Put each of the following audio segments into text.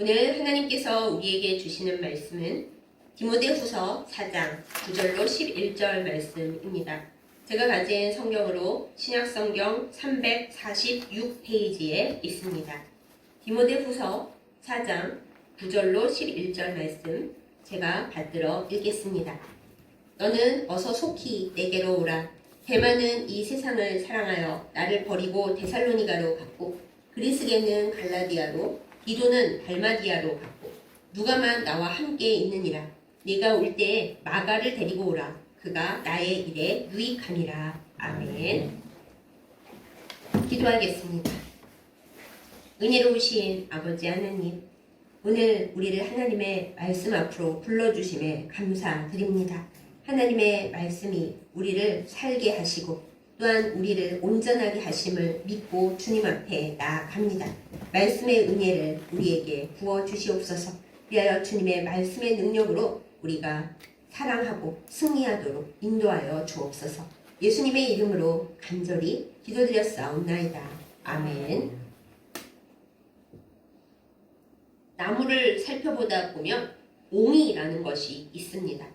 오늘 하나님께서 우리에게 주시는 말씀은 디모데후서 4장 9절로 11절 말씀입니다. 제가 가진 성경으로 신약성경 346페이지에 있습니다. 디모데후서 4장 9절로 11절 말씀 제가 받들어 읽겠습니다. 너는 어서 속히 내게로 오라. 대만은 이 세상을 사랑하여 나를 버리고 데살로니가로 갔고 그리스게는 갈라디아로 디도는 달마디아로 갔고 누가만 나와 함께 있느니라. 네가 올 때에 마가를 데리고 오라. 그가 나의 일에 유익하니라. 아멘. 기도하겠습니다. 은혜로우신 아버지 하나님, 오늘 우리를 하나님의 말씀 앞으로 불러주심에 감사드립니다. 하나님의 말씀이 우리를 살게 하시고 또한 우리를 온전하게 하심을 믿고 주님 앞에 나아갑니다. 말씀의 은혜를 우리에게 부어주시옵소서. 그리하여 주님의 말씀의 능력으로 우리가 사랑하고 승리하도록 인도하여 주옵소서. 예수님의 이름으로 간절히 기도드렸사옵나이다. 아멘. 나무를 살펴보다 보면 옹이라는 것이 있습니다.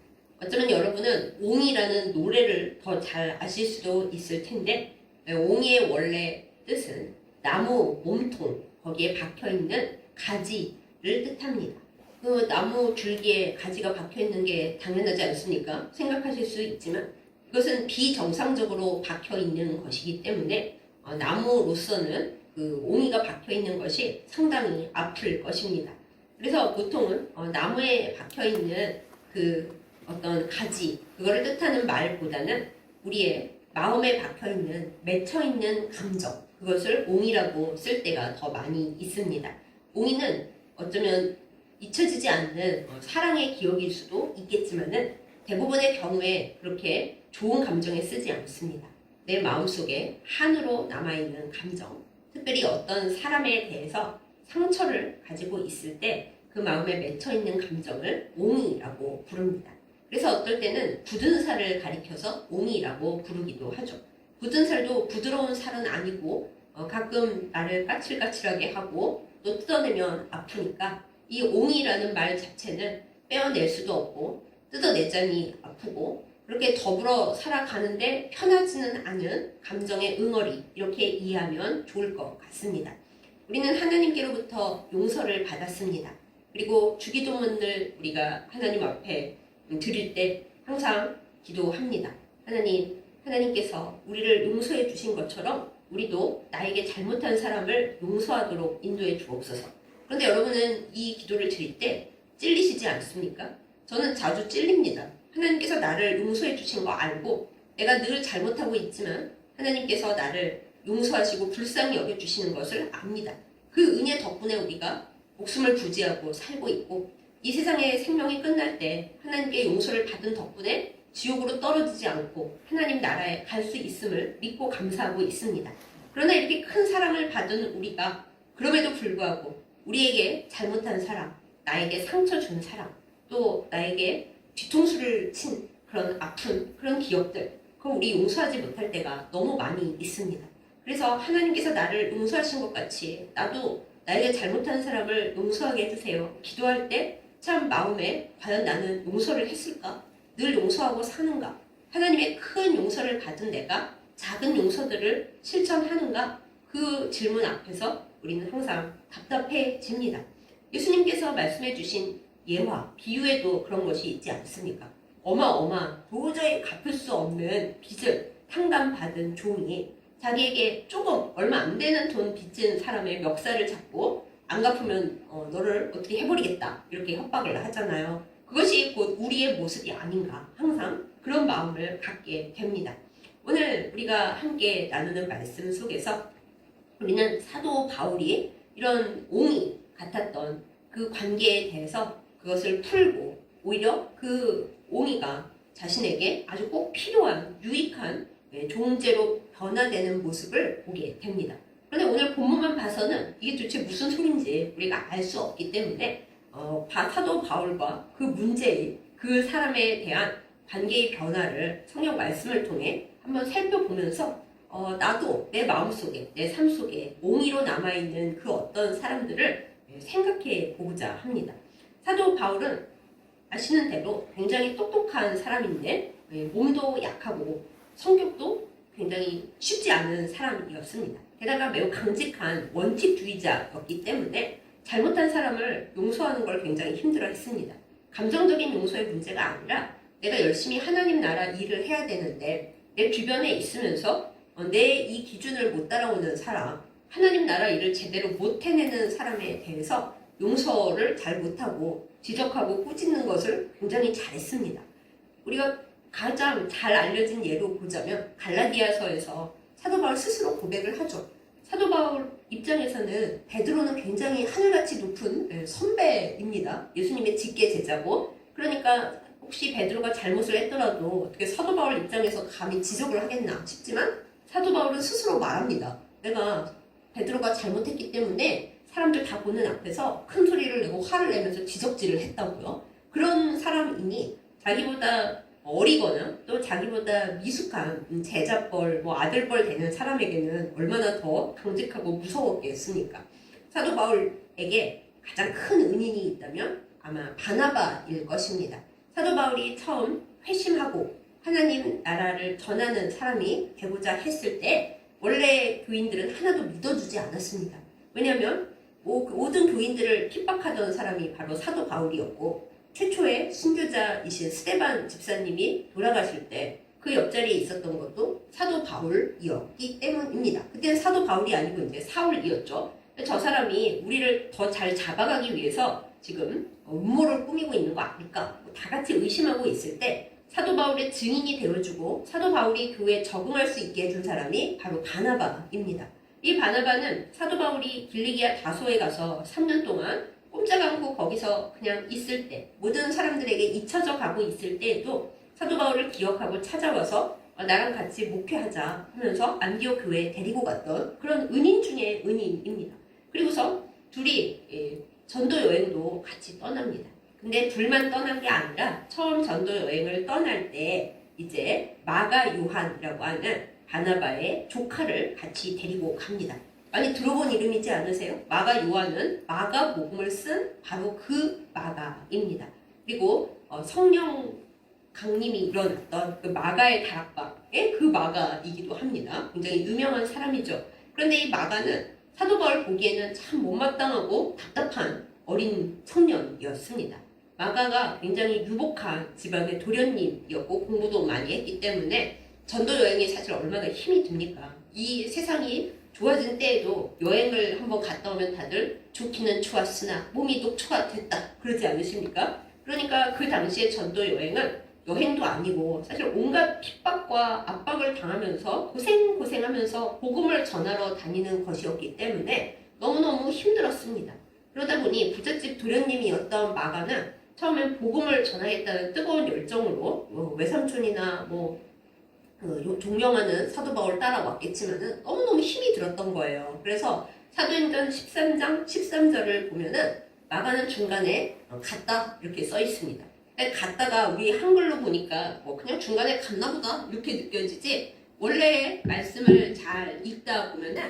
어쩌면 여러분은 옹이라는 노래를 더 잘 아실 수도 있을 텐데, 옹이의 원래 뜻은 나무 몸통, 거기에 박혀있는 가지를 뜻합니다. 그 나무 줄기에 가지가 박혀있는 게 당연하지 않습니까? 생각하실 수 있지만 이것은 비정상적으로 박혀있는 것이기 때문에 나무로서는 그 옹이가 박혀있는 것이 상당히 아플 것입니다. 그래서 보통은 나무에 박혀있는 그 어떤 가지, 그거를 뜻하는 말보다는 우리의 마음에 박혀있는, 맺혀있는 감정, 그것을 옹이라고 쓸 때가 더 많이 있습니다. 옹이는 어쩌면 잊혀지지 않는 사랑의 기억일 수도 있겠지만은 대부분의 경우에 그렇게 좋은 감정에 쓰지 않습니다. 내 마음속에 한으로 남아있는 감정, 특별히 어떤 사람에 대해서 상처를 가지고 있을 때 그 마음에 맺혀있는 감정을 옹이라고 부릅니다. 그래서 어떨 때는 굳은 살을 가리켜서 옹이라고 부르기도 하죠. 굳은 살도 부드러운 살은 아니고 가끔 나를 까칠까칠하게 하고 또 뜯어내면 아프니까 이 옹이라는 말 자체는 빼어낼 수도 없고 뜯어내자니 아프고 그렇게 더불어 살아가는데 편하지는 않은 감정의 응어리, 이렇게 이해하면 좋을 것 같습니다. 우리는 하나님께로부터 용서를 받았습니다. 그리고 주기도문을 우리가 하나님 앞에 드릴 때 항상 기도합니다. 하나님께서 우리를 용서해 주신 것처럼 우리도 나에게 잘못한 사람을 용서하도록 인도해 주옵소서. 그런데 여러분은 이 기도를 드릴 때 찔리시지 않습니까? 저는 자주 찔립니다. 하나님께서 나를 용서해 주신 거 알고 내가 늘 잘못하고 있지만 하나님께서 나를 용서하시고 불쌍히 여겨주시는 것을 압니다. 그 은혜 덕분에 우리가 목숨을 부지하고 살고 있고 이 세상의 생명이 끝날 때 하나님께 용서를 받은 덕분에 지옥으로 떨어지지 않고 하나님 나라에 갈 수 있음을 믿고 감사하고 있습니다. 그러나 이렇게 큰 사랑을 받은 우리가 그럼에도 불구하고 우리에게 잘못한 사람, 나에게 상처 준 사람, 또 나에게 뒤통수를 친 그런 아픈 그런 기억들, 그걸 우리 용서하지 못할 때가 너무 많이 있습니다. 그래서 하나님께서 나를 용서하신 것 같이 나도 나에게 잘못한 사람을 용서하게 해주세요. 기도할 때 참 마음에 과연 나는 용서를 했을까? 늘 용서하고 사는가? 하나님의 큰 용서를 받은 내가 작은 용서들을 실천하는가? 그 질문 앞에서 우리는 항상 답답해집니다. 예수님께서 말씀해 주신 예화, 비유에도 그런 것이 있지 않습니까? 어마어마한 도저히 갚을 수 없는 빚을 탕감받은 종이 자기에게 조금 얼마 안 되는 돈 빚진 사람의 멱살을 잡고 안 갚으면 너를 어떻게 해버리겠다 이렇게 협박을 하잖아요. 그것이 곧 우리의 모습이 아닌가, 항상 그런 마음을 갖게 됩니다. 오늘 우리가 함께 나누는 말씀 속에서 우리는 사도 바울이 이런 옹이 같았던 그 관계에 대해서 그것을 풀고 오히려 그 옹이가 자신에게 아주 꼭 필요한 유익한 종제로 변화되는 모습을 보게 됩니다. 그런데 오늘 본문만 봐서는 이게 도대체 무슨 소린지 우리가 알 수 없기 때문에 사도 바울과 그 문제의 그 사람에 대한 관계의 변화를 성경 말씀을 통해 한번 살펴보면서 나도 내 마음속에, 내 삶 속에 옹이로 남아있는 그 어떤 사람들을 생각해 보고자 합니다. 사도 바울은 아시는 대로 굉장히 똑똑한 사람인데 몸도 약하고 성격도 굉장히 쉽지 않은 사람이었습니다. 게다가 매우 강직한 원칙주의자였기 때문에 잘못한 사람을 용서하는 걸 굉장히 힘들어했습니다. 감정적인 용서의 문제가 아니라 내가 열심히 하나님 나라 일을 해야 되는데 내 주변에 있으면서 내 이 기준을 못 따라오는 사람, 하나님 나라 일을 제대로 못 해내는 사람에 대해서 용서를 잘 못하고 지적하고 꾸짖는 것을 굉장히 잘했습니다. 우리가 가장 잘 알려진 예로 보자면 갈라디아서에서 사도 바울 스스로 고백을 하죠. 사도 바울 입장에서는 베드로는 굉장히 하늘같이 높은 선배입니다. 예수님의 직계 제자고, 그러니까 혹시 베드로가 잘못을 했더라도 어떻게 사도 바울 입장에서 감히 지적을 하겠나 싶지만 사도 바울은 스스로 말합니다. 내가 베드로가 잘못했기 때문에 사람들 다 보는 앞에서 큰 소리를 내고 화를 내면서 지적질을 했다고요. 그런 사람이니 자기보다 어리거나 또 자기보다 미숙한 제자뻘, 아들뻘 되는 사람에게는 얼마나 더 강직하고 무서웠겠습니까? 사도 바울에게 가장 큰 은인이 있다면 아마 바나바일 것입니다. 사도 바울이 처음 회심하고 하나님 나라를 전하는 사람이 되고자 했을 때 원래 교인들은 하나도 믿어주지 않았습니다. 왜냐하면 모든 교인들을 핍박하던 사람이 바로 사도 바울이었고, 최초의 순교자이신 스데반 집사님이 돌아가실 때 그 옆자리에 있었던 것도 사도 바울이었기 때문입니다. 그때는 사도 바울이 아니고 이제 사울이었죠. 저 사람이 우리를 더 잘 잡아가기 위해서 지금 음모를 꾸미고 있는 거 아닐까? 다 같이 의심하고 있을 때 사도 바울의 증인이 되어주고 사도 바울이 교회에 적응할 수 있게 해준 사람이 바로 바나바입니다. 이 바나바는 사도 바울이 길리기아 다소에 가서 3년 동안 꼼짝 않고 거기서 그냥 있을 때, 모든 사람들에게 잊혀져 가고 있을 때에도 사도 바울을 기억하고 찾아와서 나랑 같이 목회하자 하면서 안디옥 교회에 데리고 갔던 그런 은인 중에 은인입니다. 그리고서 둘이 전도 여행도 같이 떠납니다. 근데 둘만 떠난 게 아니라 처음 전도 여행을 떠날 때 이제 마가 요한이라고 하는 바나바의 조카를 같이 데리고 갑니다. 많이 들어본 이름이지 않으세요? 마가 요한은 마가복음을 쓴 바로 그 마가입니다. 그리고 성령 강림이 일어났던 그 마가의 다락방의 그 마가이기도 합니다. 굉장히 유명한 사람이죠. 그런데 이 마가는 사도 바울 보기에는 참 못마땅하고 답답한 어린 청년이었습니다. 마가가 굉장히 유복한 집안의 도련님이었고 공부도 많이 했기 때문에 전도 여행이 사실 얼마나 힘이 듭니까? 이 세상이 좋아진 때에도 여행을 한번 갔다 오면 다들 좋기는 좋았으나 몸이 녹초가 됐다 그러지 않으십니까? 그러니까 그 당시에 전도 여행도 아니고 사실 온갖 핍박과 압박을 당하면서 고생하면서 복음을 전하러 다니는 것이었기 때문에 너무너무 힘들었습니다. 그러다 보니 부잣집 도련님이었던 마가는 처음엔 복음을 전하겠다는 뜨거운 열정으로 외삼촌이나 존경하는 사도 바울 따라왔겠지만은 너무너무 힘이 들었던 거예요. 그래서 사도행전 13장 13절을 보면은 마가는 중간에 갔다 이렇게 써 있습니다. 갔다가 우리 한글로 보니까 그냥 중간에 갔나 보다 이렇게 느껴지지, 원래 말씀을 잘 읽다 보면은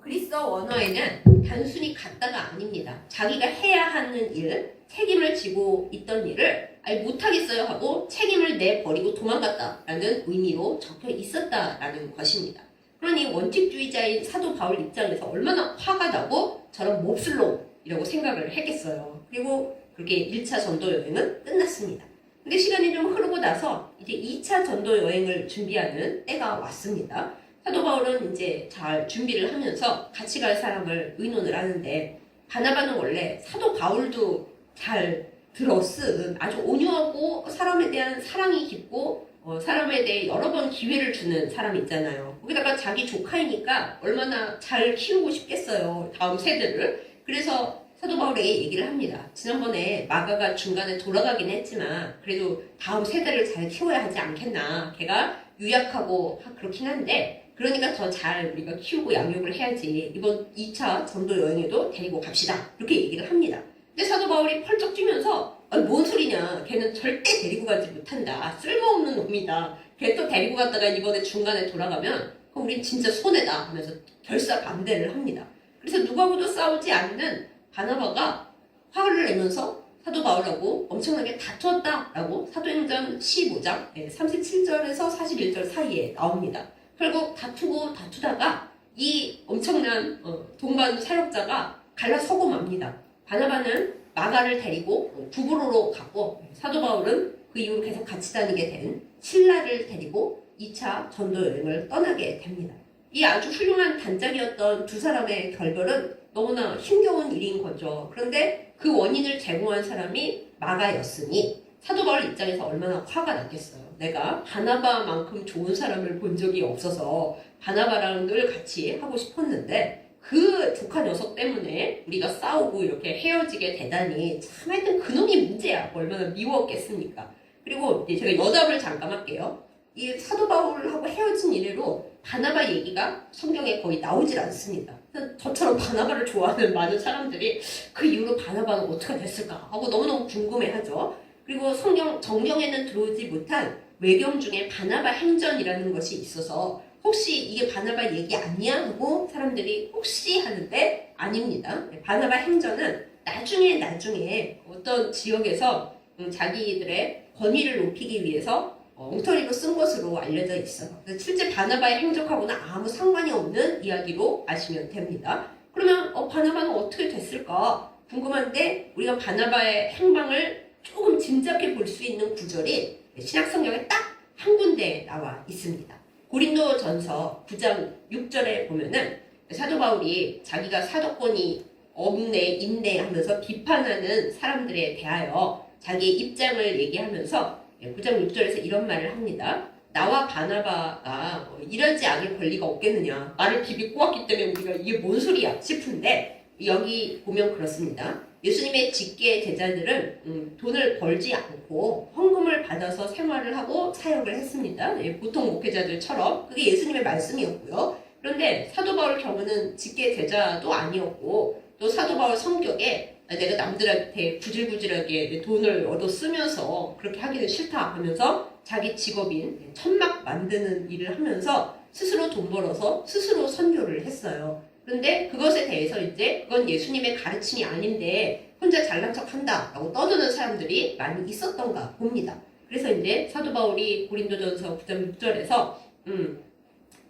그리스어 원어에는 단순히 갔다가 아닙니다. 자기가 해야 하는 일, 책임을 지고 있던 일을 못하겠어요 하고 책임을 내버리고 도망갔다라는 의미로 적혀 있었다라는 것입니다. 그러니 원칙주의자인 사도 바울 입장에서 얼마나 화가 나고 저런 몹쓸놈이라고 생각을 했겠어요. 그리고 그렇게 1차 전도 여행은 끝났습니다. 근데 시간이 좀 흐르고 나서 이제 2차 전도 여행을 준비하는 때가 왔습니다. 사도 바울은 이제 잘 준비를 하면서 같이 갈 사람을 의논을 하는데, 바나바는 원래 사도 바울도 잘 들었은 아주 온유하고 사람에 대한 사랑이 깊고 사람에 대해 여러 번 기회를 주는 사람 있잖아요. 거기다가 자기 조카이니까 얼마나 잘 키우고 싶겠어요, 다음 세대를. 그래서 사도 바울에게 얘기를 합니다. 지난번에 마가가 중간에 돌아가긴 했지만 그래도 다음 세대를 잘 키워야 하지 않겠나. 걔가 유약하고 그렇긴 한데 그러니까 더 잘 우리가 키우고 양육을 해야지. 이번 2차 전도 여행에도 데리고 갑시다. 이렇게 얘기를 합니다. 근데 사도 바울이 펄쩍 뛰면서 뭔 소리냐. 걔는 절대 데리고 가지 못한다. 쓸모없는 놈이다. 걔 또 데리고 갔다가 이번에 중간에 돌아가면 그럼 우린 진짜 손해다 하면서 결사 반대를 합니다. 그래서 누구하고도 싸우지 않는 바나바가 화를 내면서 사도 바울하고 엄청나게 다투었다라고 사도행전 15장 37절에서 41절 사이에 나옵니다. 결국 다투다가 이 엄청난 동반 사역자가 갈라서고 맙니다. 바나바는 마가를 데리고 부브로로 갔고 사도 바울은 그 이후로 계속 같이 다니게 된 실라를 데리고 2차 전도 여행을 떠나게 됩니다. 이 아주 훌륭한 단짝이었던 두 사람의 결별은 너무나 힘겨운 일인 거죠. 그런데 그 원인을 제공한 사람이 마가였으니 사도 바울 입장에서 얼마나 화가 났겠어요. 내가 바나바만큼 좋은 사람을 본 적이 없어서 바나바랑 늘 같이 하고 싶었는데 그 조카 녀석 때문에 우리가 싸우고 이렇게 헤어지게 되다니 참 하여튼 그놈이 문제야. 얼마나 미웠겠습니까? 그리고 이제 제가 여담을 잠깐 할게요. 이 사도 바울하고 헤어진 이래로 바나바 얘기가 성경에 거의 나오질 않습니다. 저처럼 바나바를 좋아하는 많은 사람들이 그 이후로 바나바는 어떻게 됐을까 하고 너무너무 궁금해하죠. 그리고 정경에는 들어오지 못한 외경 중에 바나바 행전이라는 것이 있어서 혹시 이게 바나바 얘기 아니야? 하고 사람들이 혹시 하는데 아닙니다. 바나바 행전은 나중에 어떤 지역에서 자기들의 권위를 높이기 위해서 엉터리로 쓴 것으로 알려져 있어요. 실제 바나바의 행적하고는 아무 상관이 없는 이야기로 아시면 됩니다. 그러면 바나바는 어떻게 됐을까 궁금한데 우리가 바나바의 행방을 조금 짐작해 볼 수 있는 구절이 신약성경에 딱 한 군데 나와 있습니다. 고린도전서 9장 6절에 보면은 사도 바울이 자기가 사도권이 있네 하면서 비판하는 사람들에 대하여 자기의 입장을 얘기하면서 9장 6절에서 이런 말을 합니다. 나와 바나바가 일하지 않을 권리가 없겠느냐. 나를 비비 꼬았기 때문에 우리가 이게 뭔 소리야 싶은데 여기 보면 그렇습니다. 예수님의 직계 제자들은 돈을 벌지 않고 헌금을 받아서 생활을 하고 사역을 했습니다. 보통 목회자들처럼 그게 예수님의 말씀이었고요. 그런데 사도 바울 경우는 직계 제자도 아니었고 또 사도 바울 성격에 내가 남들한테 구질구질하게 돈을 얻어 쓰면서 그렇게 하기는 싫다 하면서 자기 직업인 천막 만드는 일을 하면서 스스로 돈 벌어서 스스로 선교를 했어요. 그런데 그것에 대해서 이제 그건 예수님의 가르침이 아닌데 혼자 잘난 척 한다라고 떠드는 사람들이 많이 있었던가 봅니다. 그래서 이제 사도 바울이 고린도전서 9장 6절에서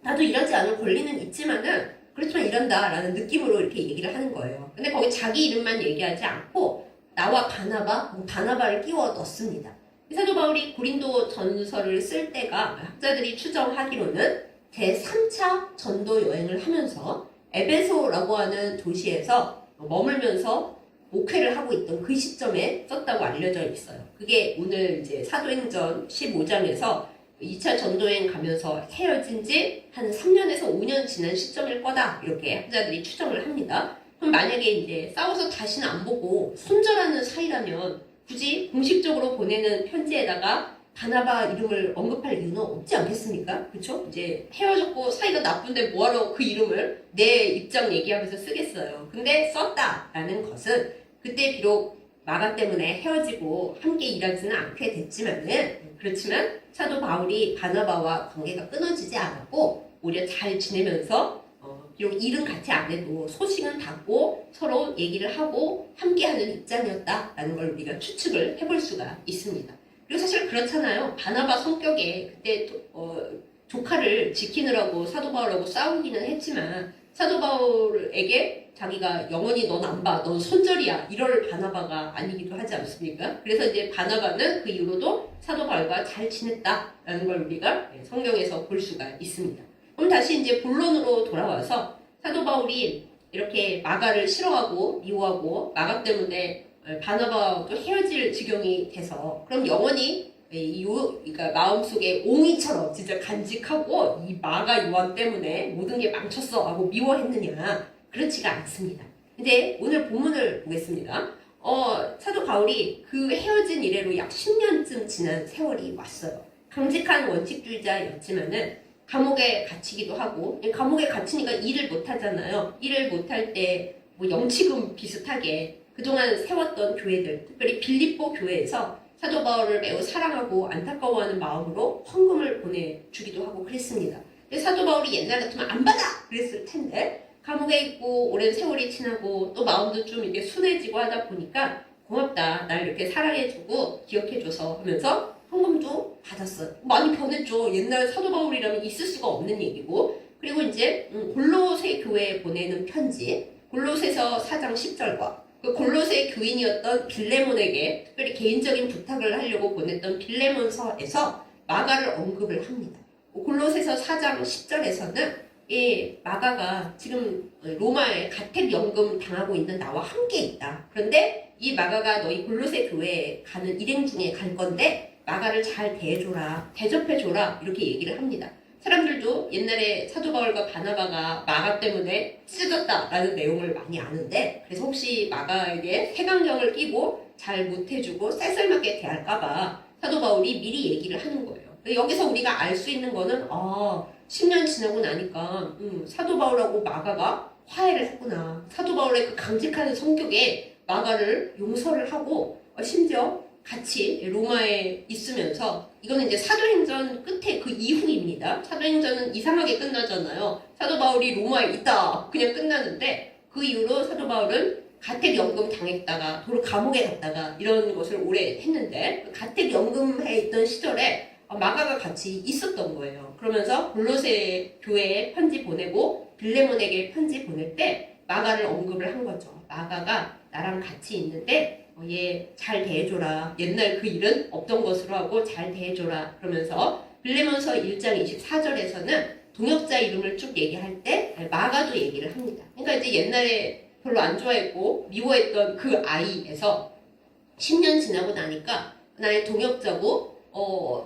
나도 일하지 않을 권리는 있지만은 그렇지만 이런다라는 느낌으로 이렇게 얘기를 하는 거예요. 근데 거기 자기 이름만 얘기하지 않고 나와 바나바를 끼워 넣습니다. 사도 바울이 고린도 전서를 쓸 때가 학자들이 추정하기로는 제3차 전도 여행을 하면서 에베소라고 하는 도시에서 머물면서 목회를 하고 있던 그 시점에 썼다고 알려져 있어요. 그게 오늘 이제 사도행전 15장에서 2차 전도여행 가면서 헤어진 지 한 3년에서 5년 지난 시점일 거다. 이렇게 학자들이 추정을 합니다. 그럼 만약에 이제 싸워서 다시는 안 보고 손절하는 사이라면 굳이 공식적으로 보내는 편지에다가 바나바 이름을 언급할 이유는 없지 않겠습니까? 그쵸? 이제 헤어졌고 사이가 나쁜데 뭐하러 그 이름을 내 입장 얘기하면서 쓰겠어요. 근데 썼다라는 것은 그때 비록 마가 때문에 헤어지고 함께 일하지는 않게 됐지만은 그렇지만 사도 바울이 바나바와 관계가 끊어지지 않았고 오히려 잘 지내면서 비록 일은 같이 안 해도 소식은 닿고 서로 얘기를 하고 함께하는 입장이었다라는 걸 우리가 추측을 해볼 수가 있습니다. 그리고 사실 그렇잖아요. 바나바 성격에 그때 조카를 지키느라고 사도 바울하고 싸우기는 했지만 사도 바울에게 자기가 영원히 넌 안 봐, 넌 손절이야 이럴 바나바가 아니기도 하지 않습니까? 그래서 이제 바나바는 그 이후로도 사도 바울과 잘 지냈다라는 걸 우리가 성경에서 볼 수가 있습니다. 그럼 다시 이제 본론으로 돌아와서 사도 바울이 이렇게 마가를 싫어하고 미워하고 마가 때문에 바나바도 헤어질 지경이 돼서 그럼 영원히 그러니까 마음속에 옹이처럼 진짜 간직하고 이 마가 요한 때문에 모든 게 망쳤어 하고 미워했느냐? 그렇지가 않습니다. 근데 오늘 본문을 보겠습니다. 사도 바울이 그 헤어진 이래로 약 10년쯤 지난 세월이 왔어요. 강직한 원칙주의자였지만은 감옥에 갇히기도 하고 감옥에 갇히니까 일을 못 하잖아요. 일을 못 할 때 뭐 영치금 비슷하게 그동안 세웠던 교회들, 특별히 빌립보 교회에서 사도 바울을 매우 사랑하고 안타까워하는 마음으로 헌금을 보내주기도 하고 그랬습니다. 근데 사도 바울이 옛날 같으면 안 받아! 그랬을 텐데 감옥에 있고 오랜 세월이 지나고 또 마음도 좀 이게 순해지고 하다 보니까 고맙다. 날 이렇게 사랑해주고 기억해줘서 하면서 헌금도 받았어요. 많이 변했죠. 옛날 사도 바울이라면 있을 수가 없는 얘기고. 그리고 이제 골로새 교회에 보내는 편지, 골로새서 4장 10절과 그 골로새 교인이었던 빌레몬에게 특별히 개인적인 부탁을 하려고 보냈던 빌레몬서에서 마가를 언급을 합니다. 골로새서 4장 10절에서는 이 마가가 지금 로마에 가택연금 당하고 있는 나와 함께 있다. 그런데 이 마가가 너희 골로새 교회에 가는 일행 중에 갈 건데 마가를 잘 대해줘라, 대접해줘라 이렇게 얘기를 합니다. 사람들도 옛날에 사도 바울과 바나바가 마가 때문에 찢어졌다라는 내용을 많이 아는데 그래서 혹시 마가에게 색안경을 끼고 잘 못해주고 쌀쌀맞게 대할까봐 사도 바울이 미리 얘기를 하는 거예요. 여기서 우리가 알 수 있는 거는 10년 지나고 나니까 사도 바울하고 마가가 화해를 했구나. 사도 바울의 그 강직한 성격에 마가를 용서를 하고 심지어 같이 로마에 있으면서 이거는 이제 사도행전 끝에 그 이후입니다. 사도행전은 이상하게 끝나잖아요. 사도 바울이 로마에 있다 그냥 끝나는데 그 이후로 사도 바울은 가택연금 당했다가 도로 감옥에 갔다가 이런 것을 오래 했는데 가택연금해 있던 시절에 마가가 같이 있었던 거예요. 그러면서 골로새 교회에 편지 보내고 빌레몬에게 편지 보낼 때 마가를 언급을 한 거죠. 마가가 나랑 같이 있는데 얘 잘 대해줘라. 옛날 그 일은 없던 것으로 하고 잘 대해줘라. 그러면서 빌레몬서 1장 24절에서는 동역자 이름을 쭉 얘기할 때 마가도 얘기를 합니다. 그러니까 이제 옛날에 별로 안 좋아했고 미워했던 그 아이에서 10년 지나고 나니까 나의 동역자고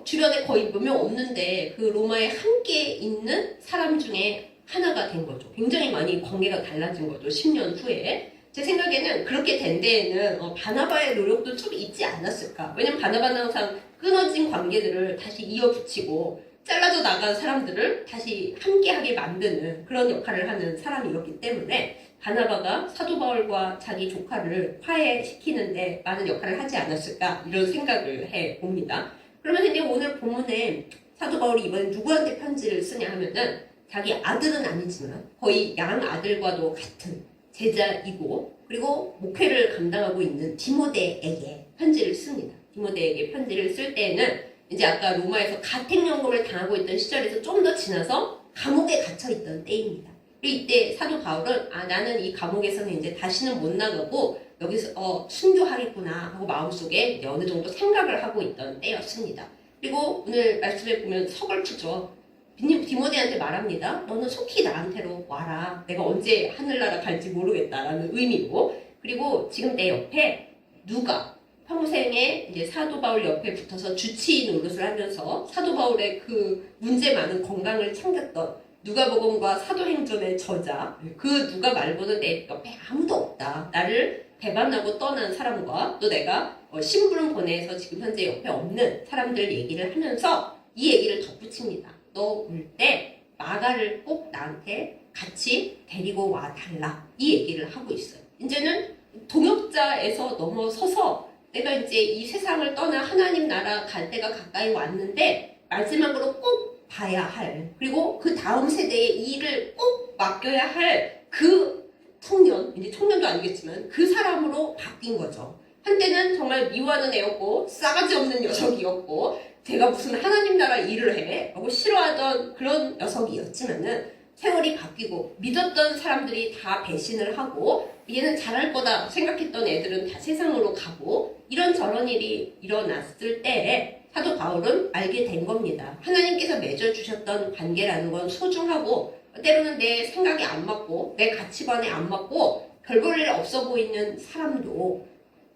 주변에 거의 몇 명 없는데 그 로마에 함께 있는 사람 중에 하나가 된 거죠. 굉장히 많이 관계가 달라진 거죠. 10년 후에. 제 생각에는 그렇게 된 데에는 바나바의 노력도 좀 있지 않았을까. 왜냐면 바나바는 항상 끊어진 관계들을 다시 이어붙이고 잘라져 나간 사람들을 다시 함께하게 만드는 그런 역할을 하는 사람이었기 때문에 바나바가 사도 바울과 자기 조카를 화해시키는데 많은 역할을 하지 않았을까 이런 생각을 해봅니다. 그러면 이제 오늘 본문에 사도 바울이 이번에 누구한테 편지를 쓰냐 하면은 자기 아들은 아니지만 거의 양아들과도 같은 제자이고 그리고 목회를 감당하고 있는 디모데에게 편지를 씁니다. 디모데에게 편지를 쓸 때에는 이제 아까 로마에서 가택연금을 당하고 있던 시절에서 좀 더 지나서 감옥에 갇혀있던 때입니다. 그리고 이때 사도 바울은 나는 이 감옥에서는 이제 다시는 못 나가고 여기서 순교하겠구나 하고 마음속에 어느 정도 생각을 하고 있던 때였습니다. 그리고 오늘 말씀에 보면 서글프죠. 디모데한테 말합니다. 너는 속히 나한테로 와라. 내가 언제 하늘나라 갈지 모르겠다라는 의미로. 그리고 지금 내 옆에 누가 평생에 이제 사도 바울 옆에 붙어서 주치의 노릇을 하면서 사도 바울의 그 문제 많은 건강을 챙겼던 누가복음과 사도행전의 저자 그 누가 말고는 내 옆에 아무도 없다. 나를 배반하고 떠난 사람과 또 내가 심부름 보내서 지금 현재 옆에 없는 사람들 얘기를 하면서 이 얘기를 덧붙입니다. 너 올 때 마가를 꼭 나한테 같이 데리고 와달라. 이 얘기를 하고 있어요. 이제는 동역자에서 넘어서서 내가 이제 이 세상을 떠나 하나님 나라 갈 때가 가까이 왔는데 마지막으로 꼭 봐야 할 그리고 그 다음 세대의 이 일을 꼭 맡겨야 할 그 청년, 이제 청년도 아니겠지만 그 사람으로 바뀐 거죠. 한때는 정말 미워하는 애였고 싸가지 없는 녀석이었고 제가 무슨 하나님 나라 일을 해? 하고 싫어하던 그런 녀석이었지만은 세월이 바뀌고 믿었던 사람들이 다 배신을 하고 얘는 잘할 거다 생각했던 애들은 다 세상으로 가고 이런저런 일이 일어났을 때 사도 바울은 알게 된 겁니다. 하나님께서 맺어주셨던 관계라는 건 소중하고 때로는 내 생각이 안 맞고 내 가치관에 안 맞고 별 볼 일 없어 보이는 사람도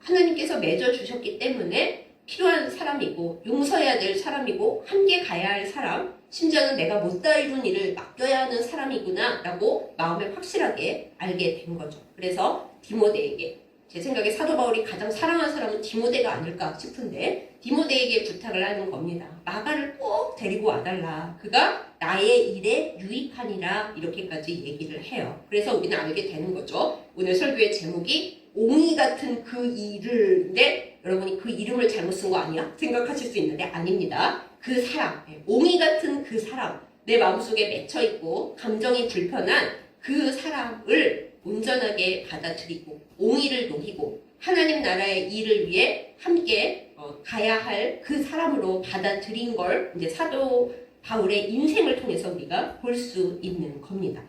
하나님께서 맺어주셨기 때문에 필요한 사람이고 용서해야 될 사람이고 함께 가야 할 사람 심지어는 내가 못다 이룬 일을 맡겨야 하는 사람이구나 라고 마음에 확실하게 알게 된 거죠. 그래서 디모데에게 제 생각에 사도 바울이 가장 사랑하는 사람은 디모데가 아닐까 싶은데 디모데에게 부탁을 하는 겁니다. 마가를 꼭 데리고 와달라. 그가 나의 일에 유익하니라 이렇게까지 얘기를 해요. 그래서 우리는 알게 되는 거죠. 오늘 설교의 제목이 옹이 같은 그 일을인데 여러분이 그 이름을 잘못 쓴 거 아니야? 생각하실 수 있는데 아닙니다. 그 사람, 옹이 같은 그 사람 내 마음속에 맺혀있고 감정이 불편한 그 사람을 온전하게 받아들이고 옹의를 녹이고 하나님 나라의 일을 위해 함께 가야 할 그 사람으로 받아들인 걸 이제 사도 바울의 인생을 통해서 우리가 볼 수 있는 겁니다.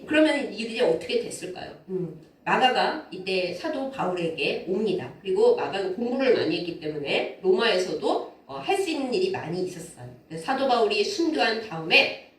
그러면 이게 어떻게 됐을까요? 마가가 이때 사도 바울에게 옵니다. 그리고 마가가 공부를 많이 했기 때문에 로마에서도 할 수 있는 일이 많이 있었어요. 사도 바울이 순교한 다음에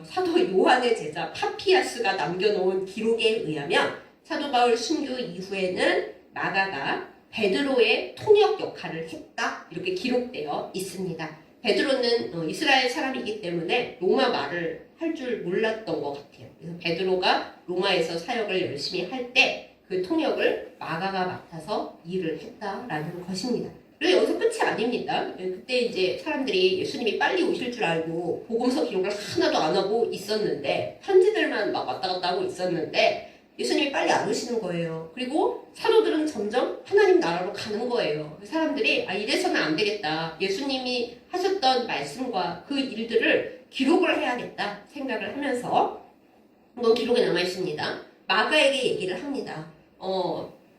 사도 요한의 제자 파피아스가 남겨놓은 기록에 의하면 사도 바울 순교 이후에는 마가가 베드로의 통역 역할을 했다 이렇게 기록되어 있습니다. 베드로는 이스라엘 사람이기 때문에 로마 말을 할 줄 몰랐던 것 같아요. 그래서 베드로가 로마에서 사역을 열심히 할 때 그 통역을 마가가 맡아서 일을 했다라는 것입니다. 그리고 여기서 끝이 아닙니다. 그때 이제 사람들이 예수님이 빨리 오실 줄 알고 복음서 기록을 하나도 안 하고 있었는데 편지들만 막 왔다 갔다 하고 있었는데 예수님이 빨리 안 오시는 거예요. 그리고 사도들은 점점 하나님 나라로 가는 거예요. 사람들이 이래서는 안 되겠다. 예수님이 하셨던 말씀과 그 일들을 기록을 해야겠다 생각을 하면서 이건 기록에 남아 있습니다. 마가에게 얘기를 합니다.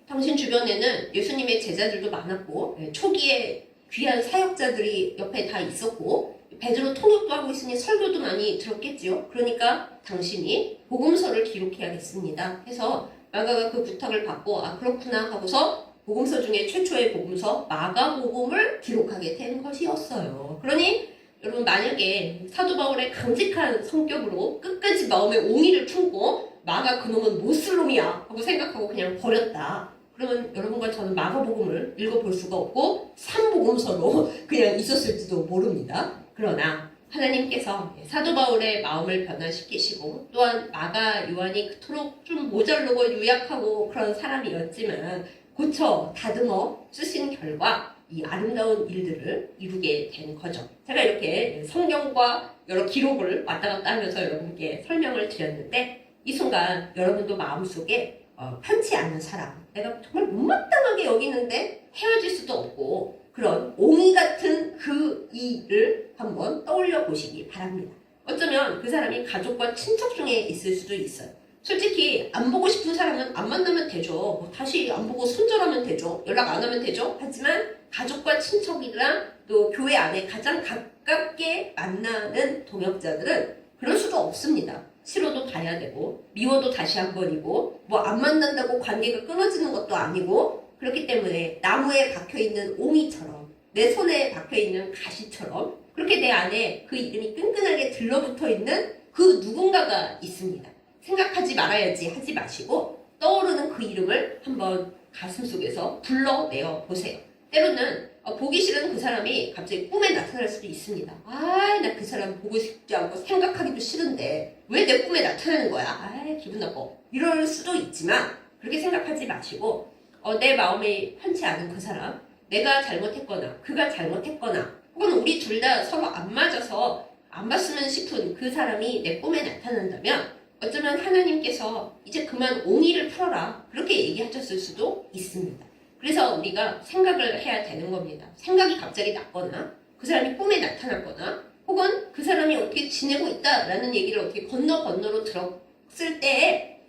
당신 주변에는 예수님의 제자들도 많았고 초기에 귀한 사역자들이 옆에 다 있었고 베드로 통역도 하고 있으니 설교도 많이 들었겠지요. 그러니까 당신이 복음서를 기록해야겠습니다. 해서 마가가 그 부탁을 받고 그렇구나 하고서 복음서 중에 최초의 복음서 마가복음을 기록하게 된 것이었어요. 그러니 여러분 만약에 사도 바울의 강직한 성격으로 끝까지 마음에 옹의를 품고 마가 그놈은 못 쓸 놈이야 하고 생각하고 그냥 버렸다. 그러면 여러분과 저는 마가복음을 읽어볼 수가 없고 3복음서로 그냥 있었을지도 모릅니다. 그러나 하나님께서 사도 바울의 마음을 변화시키시고 또한 마가 요한이 그토록 좀 모자르고 유약하고 그런 사람이었지만 고쳐 다듬어 쓰신 결과 이 아름다운 일들을 이루게 된 거죠. 제가 이렇게 성경과 여러 기록을 왔다 갔다 하면서 여러분께 설명을 드렸는데 이 순간 여러분도 마음속에 편치 않은 사람, 내가 정말 못마땅하게 여기는데 헤어질 수도 없고 그런 옹이 같은 그 일을 한번 떠올려 보시기 바랍니다. 어쩌면 그 사람이 가족과 친척 중에 있을 수도 있어요. 솔직히 안 보고 싶은 사람은 안 만나면 되죠. 다시 안 보고 손절하면 되죠. 연락 안 하면 되죠. 하지만 가족과 친척이랑 또 교회 안에 가장 가깝게 만나는 동역자들은 그럴 수도 없습니다. 싫어도 봐야 되고 미워도 다시 한 번이고 뭐 안 만난다고 관계가 끊어지는 것도 아니고 그렇기 때문에 나무에 박혀있는 옹이처럼 내 손에 박혀있는 가시처럼 그렇게 내 안에 그 이름이 끈끈하게 들러붙어 있는 그 누군가가 있습니다. 생각하지 말아야지 하지 마시고 떠오르는 그 이름을 한번 가슴속에서 불러내어 보세요. 때로는 보기 싫은 그 사람이 갑자기 꿈에 나타날 수도 있습니다. 나 그 사람 보고 싶지 않고 생각하기도 싫은데 왜 내 꿈에 나타나는 거야? 기분 나빠. 이럴 수도 있지만 그렇게 생각하지 마시고 내 마음에 편치 않은 그 사람, 내가 잘못했거나 그가 잘못했거나 혹은 우리 둘 다 서로 안 맞아서 안 봤으면 싶은 그 사람이 내 꿈에 나타난다면 어쩌면 하나님께서 이제 그만 옹의를 풀어라 그렇게 얘기하셨을 수도 있습니다. 그래서 우리가 생각을 해야 되는 겁니다. 생각이 갑자기 났거나 그 사람이 꿈에 나타났거나 혹은 그 사람이 어떻게 지내고 있다라는 얘기를 어떻게 건너로 들었을 때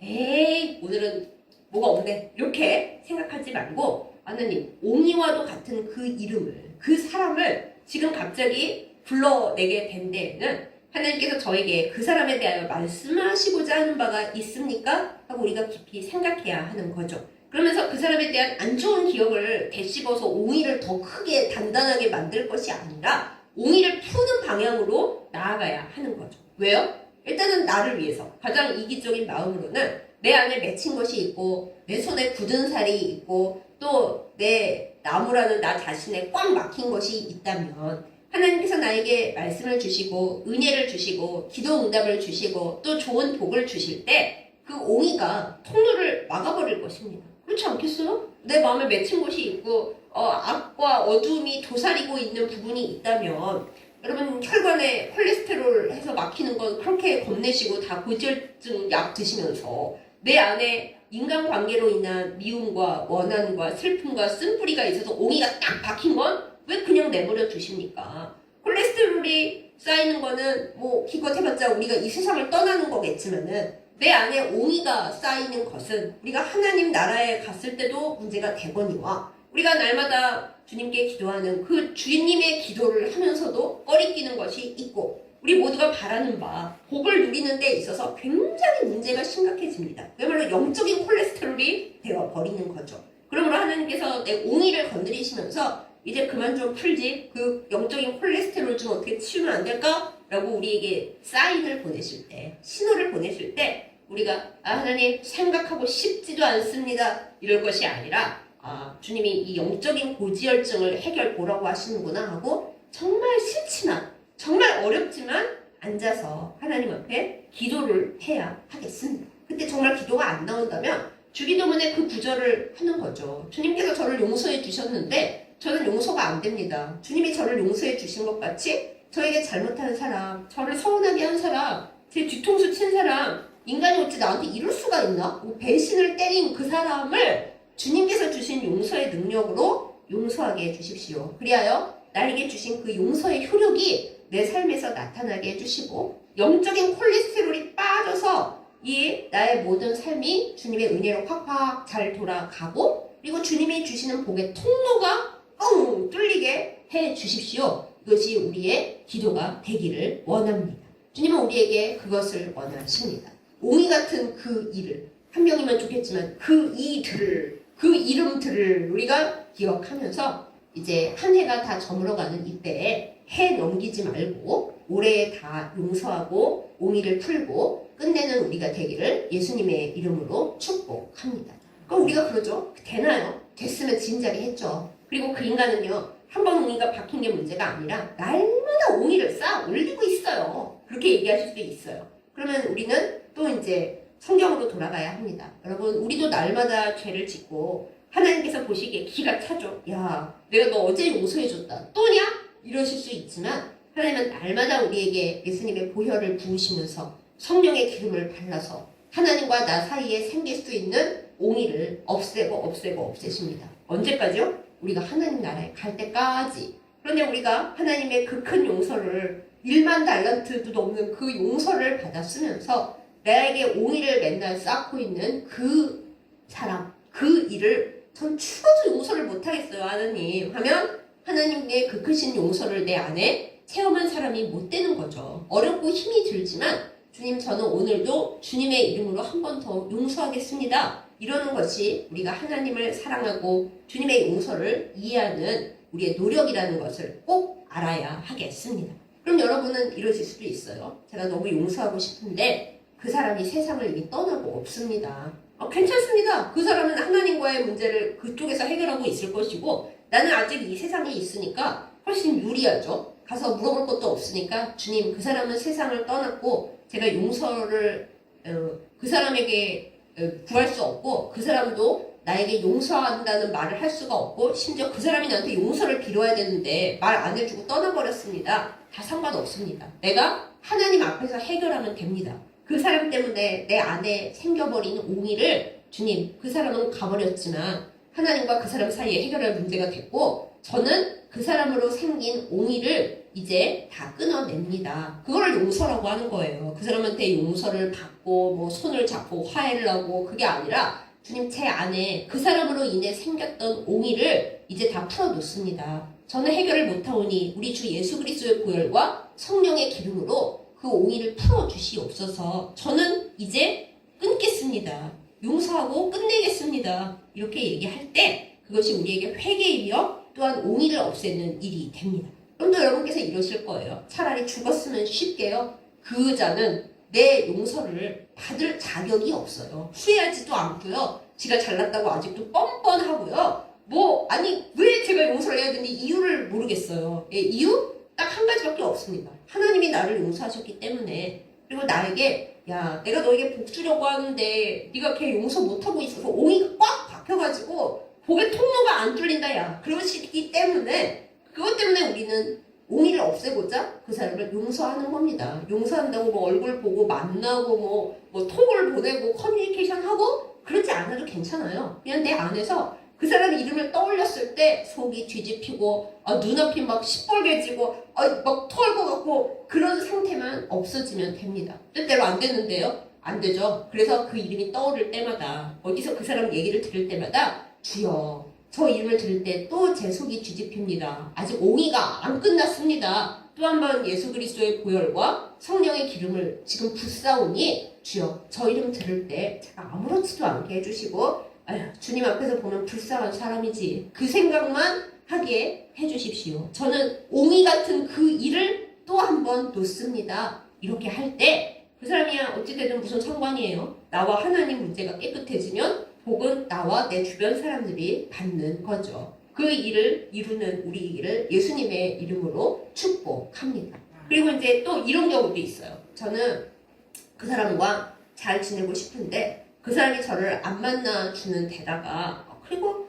오늘은 뭐가 없네 이렇게 생각하지 말고 하나님 옹이와도 같은 그 이름을 그 사람을 지금 갑자기 불러내게 된 데에는 하나님께서 저에게 그 사람에 대하여 말씀하시고자 하는 바가 있습니까? 하고 우리가 깊이 생각해야 하는 거죠. 그러면서 그 사람에 대한 안 좋은 기억을 되씹어서 옹의를 더 크게 단단하게 만들 것이 아니라 옹의를 푸는 방향으로 나아가야 하는 거죠. 왜요? 일단은 나를 위해서 가장 이기적인 마음으로는 내 안에 맺힌 것이 있고 내 손에 굳은 살이 있고 또 내 나무라는 나 자신에 꽉 막힌 것이 있다면 하나님께서 나에게 말씀을 주시고 은혜를 주시고 기도 응답을 주시고 또 좋은 복을 주실 때 그 옹의가 통로를 막아버릴 것입니다. 그렇지 않겠어요? 내 마음에 맺힌 것이 있고 악과 어두움이 도사리고 있는 부분이 있다면 여러분 혈관에 콜레스테롤 해서 막히는 건 그렇게 겁내시고 다 고지혈증 약 드시면서 내 안에 인간관계로 인한 미움과 원한과 슬픔과 쓴뿌리가 있어서 옹의가 딱 박힌 건 왜 그냥 내버려 두십니까? 콜레스테롤이 쌓이는 거는 뭐 기껏 해봤자 우리가 이 세상을 떠나는 거겠지만은 내 안에 옹이가 쌓이는 것은 우리가 하나님 나라에 갔을 때도 문제가 되거니와 우리가 날마다 주님께 기도하는 그 주님의 기도를 하면서도 꺼리끼는 것이 있고 우리 모두가 바라는 바 복을 누리는 데 있어서 굉장히 문제가 심각해집니다. 그야말로 영적인 콜레스테롤이 되어버리는 거죠. 그러므로 하나님께서 내 옹이를 건드리시면서 이제 그만 좀 풀지, 그 영적인 콜레스테롤 좀 어떻게 치우면 안 될까? 라고 우리에게 사인을 보내실 때, 신호를 보내실 때 우리가 하나님 생각하고 싶지도 않습니다 이럴 것이 아니라 주님이 이 영적인 고지혈증을 해결 보라고 하시는구나 하고 정말 싫지만 정말 어렵지만 앉아서 하나님 앞에 기도를 해야 하겠습니다. 그때 정말 기도가 안 나온다면 주기도문에 그 구절을 하는 거죠. 주님께서 저를 용서해 주셨는데 저는 용서가 안 됩니다. 주님이 저를 용서해 주신 것 같이 저에게 잘못한 사람, 저를 서운하게 한 사람, 제 뒤통수 친 사람, 인간이 어찌 나한테 이럴 수가 있나? 배신을 때린 그 사람을 주님께서 주신 용서의 능력으로 용서하게 해주십시오. 그리하여 나에게 주신 그 용서의 효력이 내 삶에서 나타나게 해주시고 영적인 콜레스테롤이 빠져서 이 나의 모든 삶이 주님의 은혜로 확확 잘 돌아가고 그리고 주님이 주시는 복의 통로가 뻥 뚫리게 해주십시오. 이것이 우리의 기도가 되기를 원합니다. 주님은 우리에게 그것을 원하십니다. 옹이 같은 그 일을 한 명이면 좋겠지만 그 이들을 그 이름들을 우리가 기억하면서 이제 한 해가 다 저물어가는 이때에 해 넘기지 말고 올해 다 용서하고 옹이를 풀고 끝내는 우리가 되기를 예수님의 이름으로 축복합니다. 그럼 우리가 그러죠? 되나요? 됐으면 진작에 했죠. 그리고 그 인간은요. 한 번 옹이가 박힌 게 문제가 아니라 날마다 옹이를 쌓아 올리고 있어요. 그렇게 얘기하실 수도 있어요. 그러면 우리는 또 이제 성경으로 돌아가야 합니다. 여러분 우리도 날마다 죄를 짓고 하나님께서 보시기에 기가 차죠. 야 내가 너 어제 용서해줬다. 또냐? 이러실 수 있지만 하나님은 날마다 우리에게 예수님의 보혈을 부으시면서 성령의 기름을 발라서 하나님과 나 사이에 생길 수 있는 옹이를 없애십니다. 언제까지요? 우리가 하나님 나라에 갈 때까지. 그런데 우리가 하나님의 그 큰 용서를 1만 달란트도 넘는 그 용서를 받았으면서 나에게 옹이를 맨날 쌓고 있는 그 사람, 그 일을 전 죽어도 용서를 못하겠어요 하나님 하면 하나님의 그 크신 용서를 내 안에 체험한 사람이 못 되는 거죠. 어렵고 힘이 들지만 주님 저는 오늘도 주님의 이름으로 한 번 더 용서하겠습니다. 이러는 것이 우리가 하나님을 사랑하고 주님의 용서를 이해하는 우리의 노력이라는 것을 꼭 알아야 하겠습니다. 그럼 여러분은 이러실 수도 있어요. 제가 너무 용서하고 싶은데 그 사람이 세상을 이미 떠나고 없습니다. 괜찮습니다. 그 사람은 하나님과의 문제를 그쪽에서 해결하고 있을 것이고 나는 아직 이 세상에 있으니까 훨씬 유리하죠. 가서 물어볼 것도 없으니까 주님 그 사람은 세상을 떠났고 제가 용서를 그 사람에게 구할 수 없고 그 사람도 나에게 용서한다는 말을 할 수가 없고 심지어 그 사람이 나한테 용서를 빌어야 되는데 말 안 해주고 떠나버렸습니다. 다 상관없습니다. 내가 하나님 앞에서 해결하면 됩니다. 그 사람 때문에 내 안에 생겨버린 옹이를 주님 그 사람은 가버렸지만 하나님과 그 사람 사이에 해결할 문제가 됐고 저는 그 사람으로 생긴 옹이를 이제 다 끊어냅니다. 그거를 용서라고 하는 거예요. 그 사람한테 용서를 받고 뭐 손을 잡고 화해를 하고 그게 아니라 주님 제 안에 그 사람으로 인해 생겼던 옹이를 이제 다 풀어놓습니다. 저는 해결을 못하오니 우리 주 예수 그리스도의 보혈과 성령의 기름으로 그 옹이를 풀어주시옵소서. 저는 이제 끊겠습니다. 용서하고 끝내겠습니다. 이렇게 얘기할 때 그것이 우리에게 회개이며 또한 옹이를 없애는 일이 됩니다. 그럼 또 여러분께서 이러실 거예요. 차라리 죽었으면 쉽게요. 그 자는 내 용서를 받을 자격이 없어요. 후회하지도 않고요. 지가 잘났다고 아직도 뻔뻔하고요. 아니 왜 제가 용서를 해야 되는지 이유를 모르겠어요. 이유? 딱 한 가지밖에 없습니다. 하나님이 나를 용서하셨기 때문에 그리고 나에게 야 내가 너에게 복 주려고 하는데 네가 걔 용서 못하고 있어서 옹이가 꽉 박혀가지고 복의 통로가 안 뚫린다 야 그러시기 때문에 그것 때문에 우리는 옹이를 없애고자 그 사람을 용서하는 겁니다. 용서한다고 뭐 얼굴 보고 만나고 뭐 톡을 보내고 커뮤니케이션 하고 그러지 않아도 괜찮아요. 그냥 내 안에서 그 사람 이름을 떠올렸을 때 속이 뒤집히고 눈앞이 막 시뻘개지고 막 토할 것 같고 그런 상태만 없어지면 됩니다. 뜻대로 안 되는데요. 안 되죠. 그래서 그 이름이 떠오를 때마다 어디서 그 사람 얘기를 들을 때마다 주여 저 이름을 들을 때 또 제 속이 뒤집힙니다. 아직 옹이가 안 끝났습니다. 또 한 번 예수 그리스도의 보혈과 성령의 기름을 지금 붓사오니 주여 저 이름 들을 때 제가 아무렇지도 않게 해주시고 아휴 주님 앞에서 보면 불쌍한 사람이지 그 생각만 하게 해주십시오. 저는 옹이 같은 그 일을 또 한 번 놓습니다. 이렇게 할 때 그 사람이야 어찌되든 무슨 상관이에요. 나와 하나님 문제가 깨끗해지면 복은 나와 내 주변 사람들이 받는 거죠. 그 일을 이루는 우리 일을 예수님의 이름으로 축복합니다. 그리고 이제 또 이런 경우도 있어요. 저는 그 사람과 잘 지내고 싶은데 그 사람이 저를 안 만나주는 데다가 그리고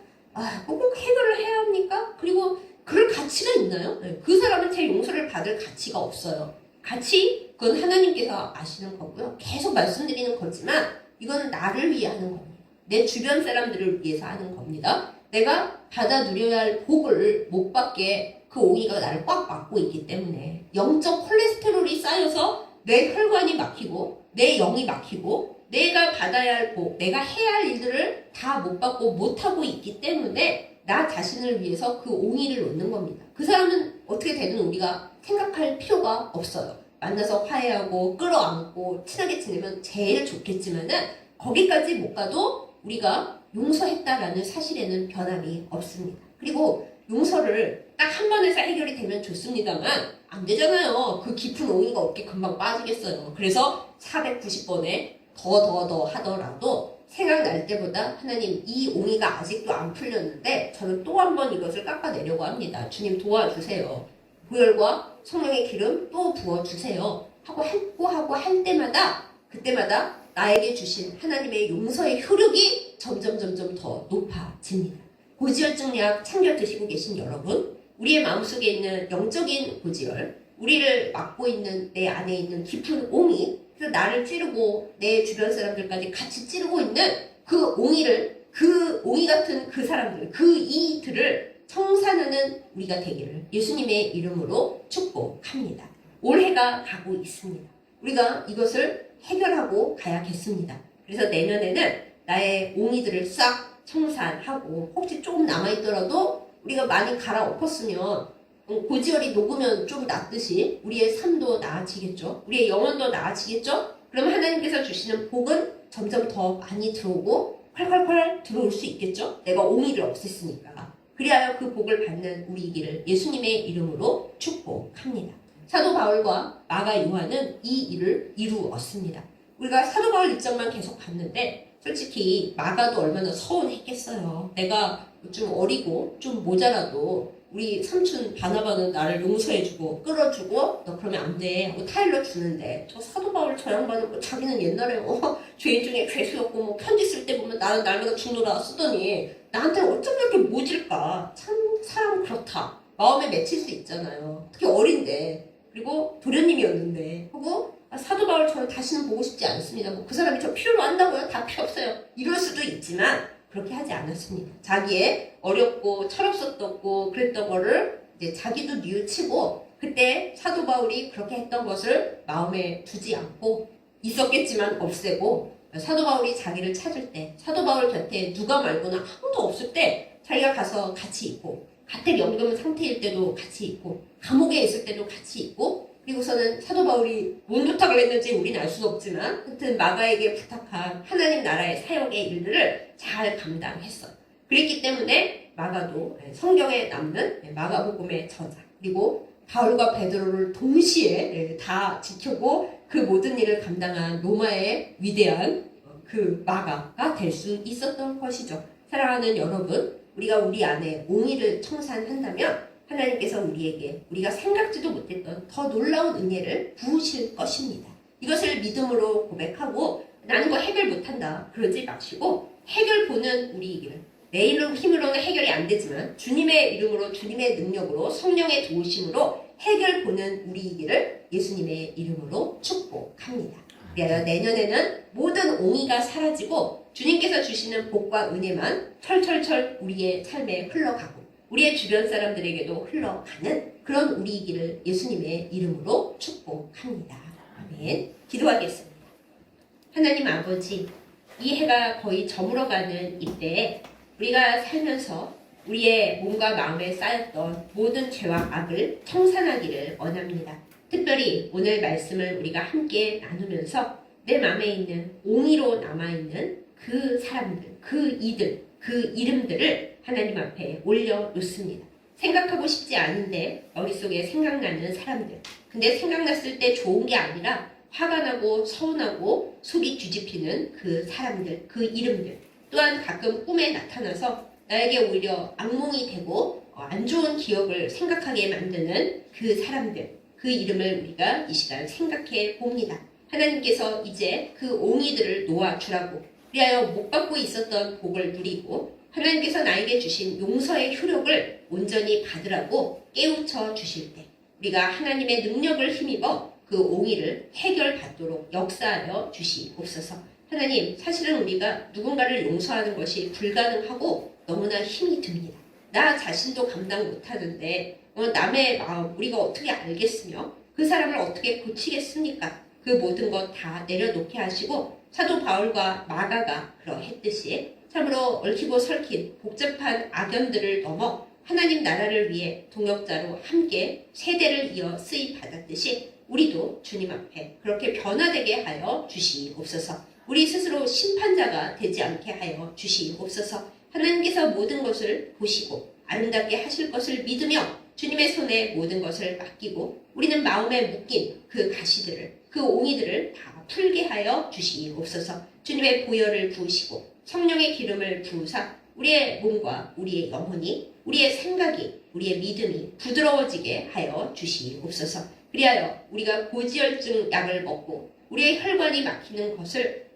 꼭 해결을 해야 합니까? 그리고 그럴 가치가 있나요? 그 사람한테 용서를 받을 가치가 없어요. 가치? 그건 하나님께서 아시는 거고요. 계속 말씀드리는 거지만 이건 나를 위해 하는 겁니다. 내 주변 사람들을 위해서 하는 겁니다. 내가 받아 누려야 할 복을 못 받게 그 옹이가 나를 꽉 막고 있기 때문에 영적 콜레스테롤이 쌓여서 내 혈관이 막히고 내 영이 막히고 내가 받아야 할 복, 내가 해야 할 일들을 다 못 받고 못하고 있기 때문에 나 자신을 위해서 그 옹이를 놓는 겁니다. 그 사람은 어떻게 되든 우리가 생각할 필요가 없어요. 만나서 화해하고 끌어안고 친하게 지내면 제일 좋겠지만은 거기까지 못 가도 우리가 용서했다라는 사실에는 변함이 없습니다. 그리고 용서를 딱 한 번 해서 해결이 되면 좋습니다만 안 되잖아요. 그 깊은 옹이가 어떻게 금방 빠지겠어요. 그래서 490번에 더 하더라도 생각날 때보다 하나님 이 옹이가 아직도 안 풀렸는데 저는 또 한 번 이것을 깎아내려고 합니다. 주님 도와주세요. 보혈과 성령의 기름 또 부어주세요. 하고 할 때마다 그때마다 나에게 주신 하나님의 용서의 효력이 점점 더 높아집니다. 고지혈증약 참겨 드시고 계신 여러분, 우리의 마음속에 있는 영적인 고지혈, 우리를 막고 있는 내 안에 있는 깊은 옹이, 그래서 나를 찌르고 내 주변 사람들까지 같이 찌르고 있는 그 옹이를, 그 옹이 같은 그 사람들, 그 이들을 청산하는 우리가 되기를 예수님의 이름으로 축복합니다. 올해가 가고 있습니다. 우리가 이것을 해결하고 가야겠습니다. 그래서 내년에는 나의 옹이들을 싹 청산하고 혹시 조금 남아있더라도 우리가 많이 갈아엎었으면 고지혈이 녹으면 좀 낫듯이 우리의 삶도 나아지겠죠. 우리의 영혼도 나아지겠죠. 그러면 하나님께서 주시는 복은 점점 더 많이 들어오고 콸콸콸 들어올 수 있겠죠. 내가 옹이를 없앴으니까. 그리하여 그 복을 받는 우리이기를 예수님의 이름으로 축복합니다. 사도 바울과 마가 요한은 이 일을 이루었습니다. 우리가 사도 바울 입장만 계속 봤는데 솔직히 마가도 얼마나 서운했겠어요. 내가 좀 어리고 좀 모자라도 우리 삼촌 바나바는 나를 용서해주고 끌어주고 너 그러면 안 돼 하고 타일러 주는데 저 사도 바울 저 양반은 뭐 자기는 옛날에 죄인 중에 죄수였고 뭐 편지 쓸 때 보면 나는 날마다 죽노라 쓰더니 나한테는 어쩜 이렇게 모질까. 참 사람 그렇다. 마음에 맺힐 수 있잖아요. 특히 어린데 그리고 도련님이었는데 하고 사도 바울처럼 다시는 보고 싶지 않습니다. 뭐 그 사람이 저 필요로 한다고요? 다 필요 없어요. 이럴 수도 있지만 그렇게 하지 않았습니다. 자기의 어렵고 철없었고 그랬던 거를 이제 자기도 뉘우치고 그때 사도 바울이 그렇게 했던 것을 마음에 두지 않고 있었겠지만 없애고 사도 바울이 자기를 찾을 때 사도 바울 곁에 누가 말고는 아무도 없을 때 자기가 가서 같이 있고 가택연금 상태일 때도 같이 있고 감옥에 있을 때도 같이 있고 그리고서는 사도 바울이 뭔 부탁을 했는지 우리는 알 수는 없지만 하여튼 마가에게 부탁한 하나님 나라의 사역의 일들을 잘 감당했어요. 그랬기 때문에 마가도 성경에 남는 마가복음의 저자 그리고 바울과 베드로를 동시에 다 지켜고 그 모든 일을 감당한 로마의 위대한 그 마가가 될 수 있었던 것이죠. 사랑하는 여러분, 우리가 우리 안에 옹이를 청산한다면 하나님께서 우리에게 우리가 생각지도 못했던 더 놀라운 은혜를 부으실 것입니다. 이것을 믿음으로 고백하고 나는 거 해결 못한다 그러지 마시고 해결 보는 우리이기를 내 힘으로는 해결이 안 되지만 주님의 이름으로 주님의 능력으로 성령의 도우심으로 해결 보는 우리이기를 예수님의 이름으로 축복합니다. 그래서 내년에는 모든 옹이가 사라지고 주님께서 주시는 복과 은혜만 철철철 우리의 삶에 흘러가고 우리의 주변 사람들에게도 흘러가는 그런 우리이기를 예수님의 이름으로 축복합니다. 아멘. 기도하겠습니다. 하나님 아버지, 이 해가 거의 저물어가는 이때에 우리가 살면서 우리의 몸과 마음에 쌓였던 모든 죄와 악을 청산하기를 원합니다. 특별히 오늘 말씀을 우리가 함께 나누면서 내 마음에 있는 옹이로 남아있는 그 사람들, 그 이들, 그 이름들을 하나님 앞에 올려놓습니다. 생각하고 싶지 않은데 머릿속에 생각나는 사람들. 근데 생각났을 때 좋은 게 아니라 화가 나고 서운하고 속이 뒤집히는 그 사람들, 그 이름들. 또한 가끔 꿈에 나타나서 나에게 오히려 악몽이 되고 안 좋은 기억을 생각하게 만드는 그 사람들, 그 이름을 우리가 이 시간 생각해 봅니다. 하나님께서 이제 그 옹이들을 놓아주라고, 그리하여 못 받고 있었던 복을 누리고 하나님께서 나에게 주신 용서의 효력을 온전히 받으라고 깨우쳐 주실 때 우리가 하나님의 능력을 힘입어 그 옹이를 해결받도록 역사하여 주시옵소서. 하나님, 사실은 우리가 누군가를 용서하는 것이 불가능하고 너무나 힘이 듭니다. 나 자신도 감당 못하는데 남의 마음 우리가 어떻게 알겠으며 그 사람을 어떻게 고치겠습니까? 그 모든 것 다 내려놓게 하시고 사도 바울과 마가가 그러했듯이 참으로 얽히고 설킨 복잡한 악연들을 넘어 하나님 나라를 위해 동역자로 함께 세대를 이어 쓰임 받았듯이 우리도 주님 앞에 그렇게 변화되게 하여 주시옵소서. 우리 스스로 심판자가 되지 않게 하여 주시옵소서. 하나님께서 모든 것을 보시고 아름답게 하실 것을 믿으며 주님의 손에 모든 것을 맡기고 우리는 마음에 묶인 그 가시들을, 그 옹이들을 다 풀게 하여 주시옵소서. 주님의 보혈을 부으시고 성령의 기름을 부으사 우리의 몸과 우리의 영혼이, 우리의 생각이, 우리의 믿음이 부드러워지게 하여 주시옵소서. 그리하여 우리가 고지혈증 약을 먹고 우리의 혈관이 막히는 것을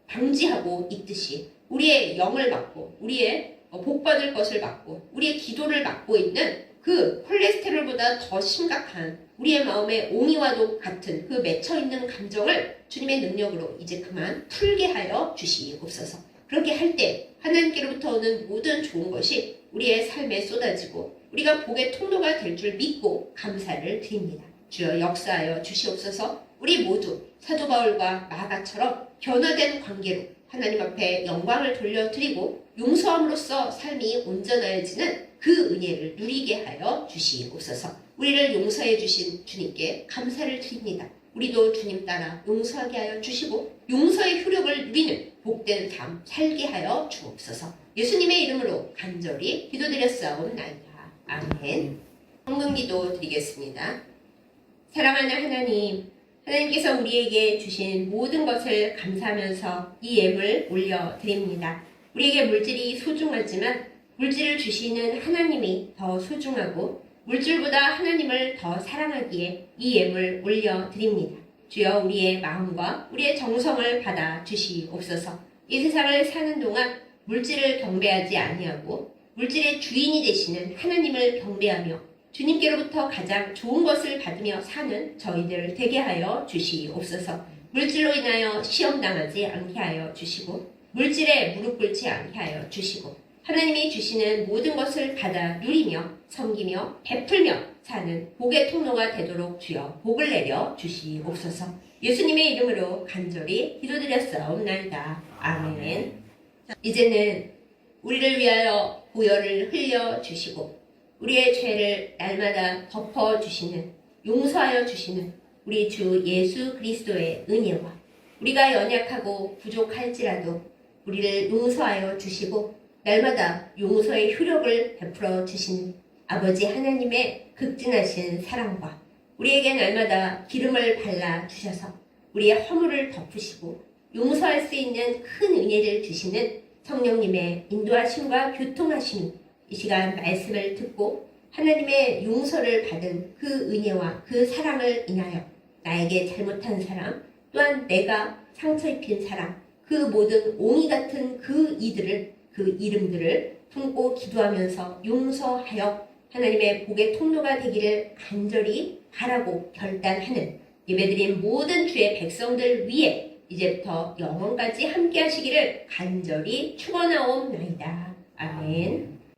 방지하고 있듯이 우리의 영을 막고 우리의 복받을 것을 막고 우리의 기도를 막고 있는 그 콜레스테롤보다 더 심각한 우리의 마음의 옹이와도 같은 그 맺혀있는 감정을 주님의 능력으로 이제 그만 풀게 하여 주시옵소서. 그렇게 할 때 하나님께로부터 오는 모든 좋은 것이 우리의 삶에 쏟아지고 우리가 복의 통로가 될 줄 믿고 감사를 드립니다. 주여 역사하여 주시옵소서. 우리 모두 사도 바울과 마가처럼 변화된 관계로 하나님 앞에 영광을 돌려드리고 용서함으로써 삶이 온전해지는 그 은혜를 누리게 하여 주시옵소서. 우리를 용서해 주신 주님께 감사를 드립니다. 우리도 주님 따라 용서하게 하여 주시고 용서의 효력을 누리는 복된 삶 살게 하여 주옵소서. 예수님의 이름으로 간절히 기도드렸사옵나이다. 아멘. 성금기도 드리겠습니다. 사랑하는 하나님, 하나님께서 우리에게 주신 모든 것을 감사하면서 이 예물 올려드립니다. 우리에게 물질이 소중하지만 물질을 주시는 하나님이 더 소중하고 물질보다 하나님을 더 사랑하기에 이 예물 올려드립니다. 주여 우리의 마음과 우리의 정성을 받아 주시옵소서. 이 세상을 사는 동안 물질을 경배하지 아니하고 물질의 주인이 되시는 하나님을 경배하며 주님께로부터 가장 좋은 것을 받으며 사는 저희들 되게 하여 주시옵소서. 물질로 인하여 시험당하지 않게 하여 주시고 물질에 무릎 꿇지 않게 하여 주시고 하나님이 주시는 모든 것을 받아 누리며 섬기며 베풀며 사는 복의 통로가 되도록 주여 복을 내려 주시옵소서. 예수님의 이름으로 간절히 기도드렸사옵나이다. 아멘. 이제는 우리를 위하여 보혈을 흘려 주시고 우리의 죄를 날마다 덮어주시는, 용서하여 주시는 우리 주 예수 그리스도의 은혜와 우리가 연약하고 부족할지라도 우리를 용서하여 주시고 날마다 용서의 효력을 베풀어 주시는 아버지 하나님의 극진하신 사랑과 우리에게 날마다 기름을 발라 주셔서 우리의 허물을 덮으시고 용서할 수 있는 큰 은혜를 주시는 성령님의 인도하심과 교통하심이 이 시간 말씀을 듣고 하나님의 용서를 받은 그 은혜와 그 사랑을 인하여 나에게 잘못한 사람 또한 내가 상처 입힌 사람 그 모든 옹이 같은 그 이들을 그 이름들을 품고 기도하면서 용서하여 하나님의 복의 통로가 되기를 간절히 바라고 결단하는 예배드린 모든 주의 백성들 위해 이제부터 영원까지 함께 하시기를 간절히 축원하옵나이다. 아멘.